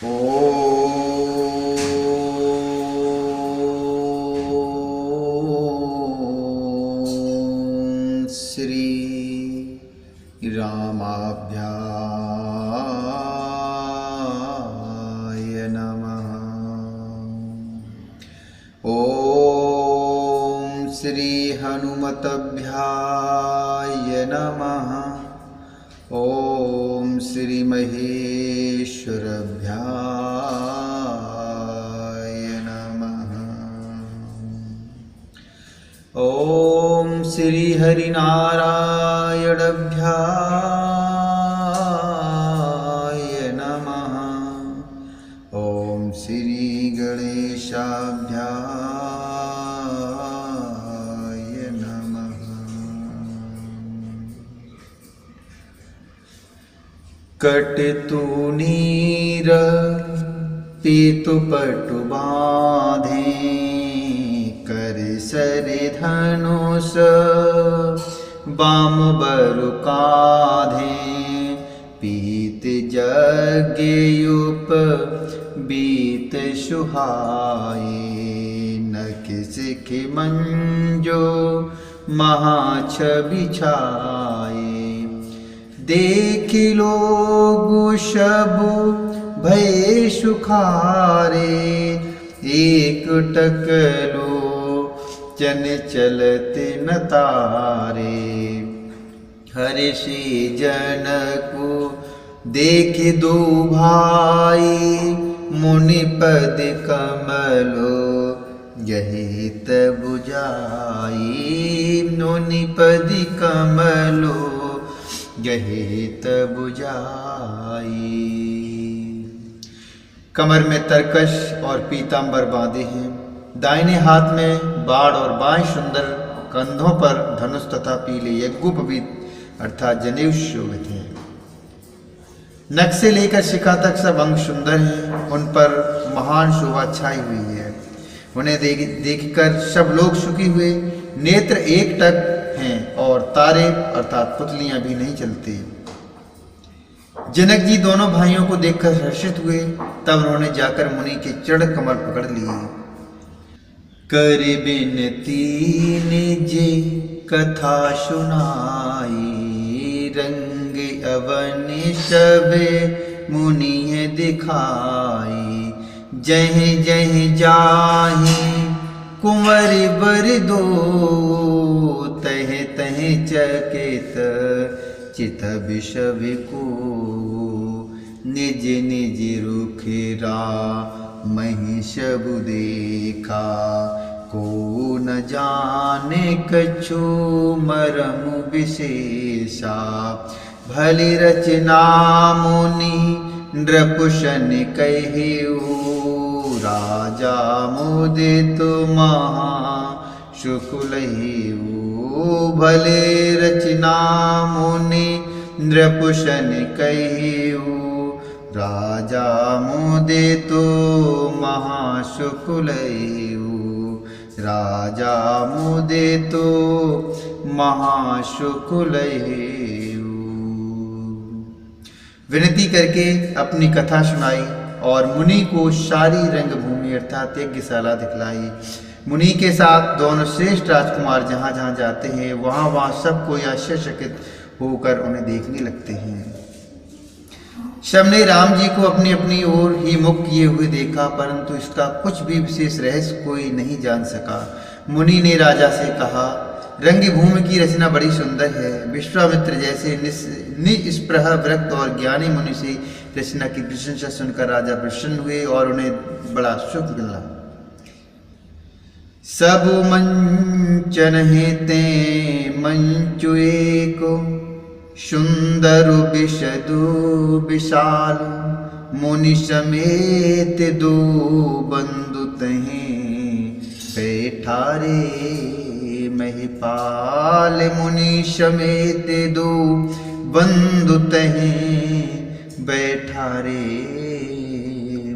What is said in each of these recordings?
ॐ श्री रामाभ्याय नमः। ॐ श्री हनुमतभ्याय नमः। ॐ श्री महेश्वरभ्याय नमः। ॐ श्री हरिनारायणभ्याय नमः। ॐ श्री गणेशाभ्याय नमः। कटतु नीर पीतु पटु बाँधे, कर सरि धनुष बाम बरु काँधे। पीत जगयुप बीत सुहाए, नख सिख मंजो महाछवि छाए। देख लोग सबु भय सुखारे, एक टकलो चन चलते न तारे। हर्षि जनकु देख दो भाई, मुनिपद कमलो यही तब जाई। मुनिपद कमलो यही तब जाई। कमर में तरकश और पीतांबर बांधे हैं, दाहिने हाथ में बाण और बाएं सुंदर, कंधों पर धनुष तथा पीले यज्ञोपवीत अर्थात जनेऊ शोभित हैं। नख से लेकर शिखा तक सब अंग सुंदर हैं, उन पर महान शोभा छाई हुई है। उन्हें देखकर सब लोग सुखी हुए। नेत्र एक टक हैं और तारे अर्थात पुतलियां भी नहीं चलती। जनक जी दोनों भाइयों को देखकर हर्षित हुए। तब उन्होंने जाकर मुनि के चरण कमल पकड़ लिए। कर बिनती निज कथा सुनाई, रंग अवनि सब मुनि दिखाई। जह जह जाहि कुंवर बर दो, तह तह चकित चित विषव को। निज निज रुखरा मही सबु देखा, को न जाने कछु मरम विशेषा। भली रचना मुनि नृपुशन कहिउ, राजा मुदित महा शुकुलहिउ। भले रचना मुनि नृपुशन कहिउ, राजा मुदित महाशुकुलहिउ। राजा मुदित महाशुकुलहिउ। विनती करके अपनी कथा सुनाई और मुनि को सारी रंगभूमि अर्थात यज्ञशाला दिखलाई। मुनि के साथ दोनों श्रेष्ठ राजकुमार जहाँ जहाँ जाते हैं वहाँ वहाँ सब कोई आश्चर्यचकित होकर उन्हें देखने लगते हैं। सबने राम जी को अपनी अपनी ओर ही मुख किए हुए देखा, परंतु इसका कुछ भी विशेष रहस्य कोई नहीं जान सका। मुनि ने राजा से कहा, रंगभूमि की रचना बड़ी सुंदर है। विश्वामित्र जैसे निस्पृह विरक्त और ज्ञानी मुनि से रचना की प्रशंसा सुनकर राजा प्रसन्न हुए और उन्हें बड़ा सुख मिला। सब मंचन हेते मंचु एको, सुंदर विशदु विशाल। मुनि समेत दो बंधु तहें, बैठारे महिपाल। मुनि समेत दो बंधु तहें, बैठारे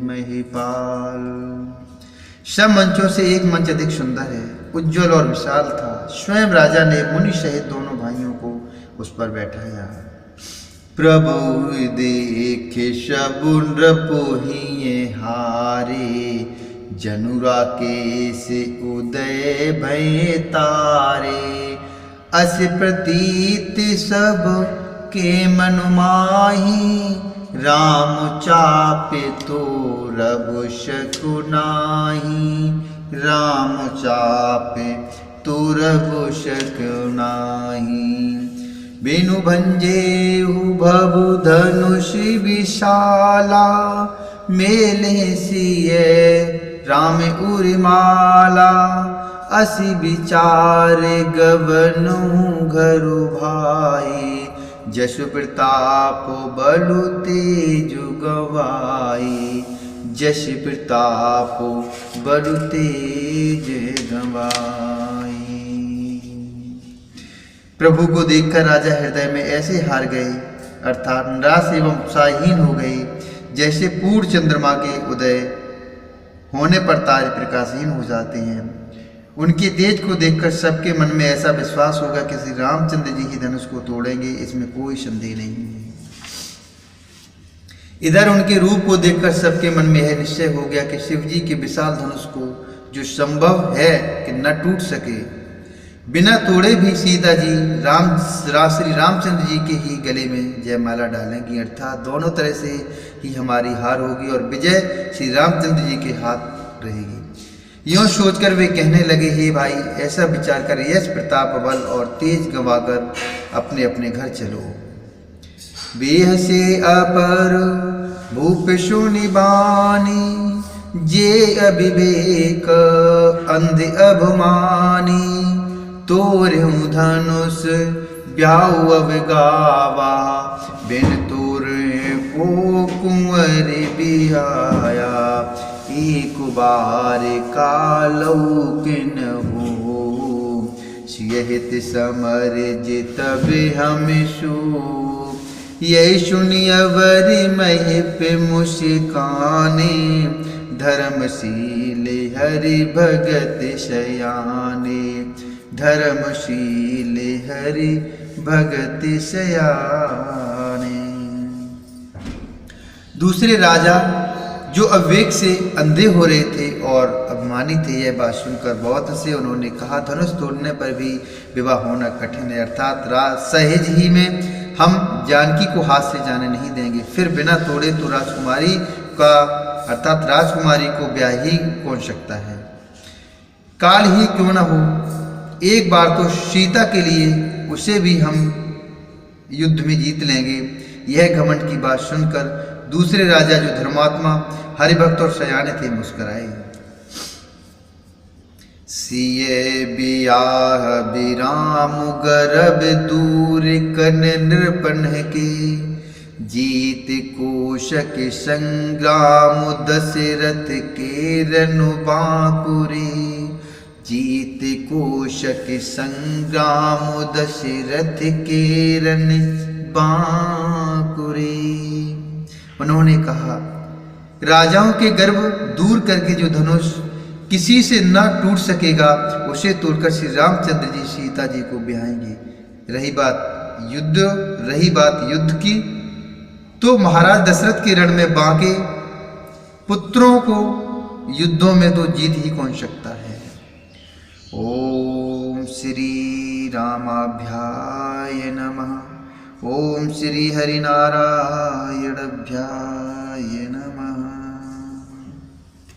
महिपाल। सब मंचों से एक मंच अधिक सुंदर है, उज्ज्वल और विशाल था। स्वयं राजा ने मुनि सहित दोनों भाइयों को उस पर बैठाया। प्रभु देखे सबु नृपोहिए हारे, जनुरा केस उदय भय तारे। अस प्रतीत सब के मन माही, राम चापे तो रब शकुनाही। राम चापे तो रब शकुनाही। बिनु भंजेहु भव धनुष विशाला, मेले सिए राम उर्माला। असि विचार गवनु घरु भाई, जसु प्रताप बलु तेजु गवाई। जस प्रताप बलु तेज गवाई। प्रभु को देखकर राजा हृदय में ऐसे हार गए, अर्थात निराश एवं उत्साहहीन हो गए, जैसे पूर्ण चंद्रमा के उदय होने पर तारे प्रकाशहीन हो जाते हैं। उनके तेज को देखकर सबके मन में ऐसा विश्वास होगा कि श्री रामचंद्र जी ही धनुष को तोड़ेंगे, इसमें कोई संदेह नहीं है। इधर उनके रूप को देखकर सबके मन में यह निश्चय हो गया कि शिव जी के विशाल धनुष को जो संभव है कि न टूट सके, बिना तोड़े भी सीता जी श्री रामचंद्र जी के ही गले में जयमाला डालेंगी, अर्थात दोनों तरह से ही हमारी हार होगी और विजय श्री रामचंद्र जी के हाथ रहेगी। यूं सोचकर वे कहने लगे, हे भाई, ऐसा विचार कर यश प्रताप बल और तेज गंवाकर अपने अपने घर चलो। बेह से अपर भूप सुनिबानी, जे अविवेक अंध अभिमानी। तोरहु धनुष ब्याहु अवगावा, बिन तोर को कुंवर बिहाया। एक बार कालौ किन हो, सियहित समर जितब हम सो। यही सुनि अवर महिप मुस्काने, धर्मशील हरि भगत शयाने। धर्मशील हरि भगत शयाने। दूसरे राजा जो अविवेक से अंधे हो रहे थे और अभिमानी थे, यह बात सुनकर बहुत हंसे। उन्होंने कहा, धनुष तोड़ने पर भी विवाह होना कठिन है, अर्थात सहज ही में हम जानकी को हाथ से जाने नहीं देंगे। फिर बिना तोड़े तो राजकुमारी का अर्थात राजकुमारी को ब्याह ही कौन सकता है। काल ही क्यों न हो, एक बार तो सीता के लिए उसे भी हम युद्ध में जीत लेंगे। यह घमंड की बात सुनकर दूसरे राजा जो धर्मात्मा हरिभक्त और सयाने थे मुस्कुराए। सिए बियाह बिराम गर्भ दूर कन नृपन के, जीत कोशक संग्राम दशरथ के रनु बांकुरे। जीत कोशक संग्राम दशरथ के रन बांकुरे। उन्होंने कहा, राजाओं के गर्व दूर करके जो धनुष किसी से न टूट सकेगा, उसे तोड़कर श्री रामचंद्र जी सीता जी को ब्याहेंगे। रही बात युद्ध की, तो महाराज दशरथ के रण में बांके पुत्रों को युद्धों में तो जीत ही कौन सकता है। ओम श्री रामाभ्याय नमः। ओम श्री हरिनारायणाभ्याय नमः।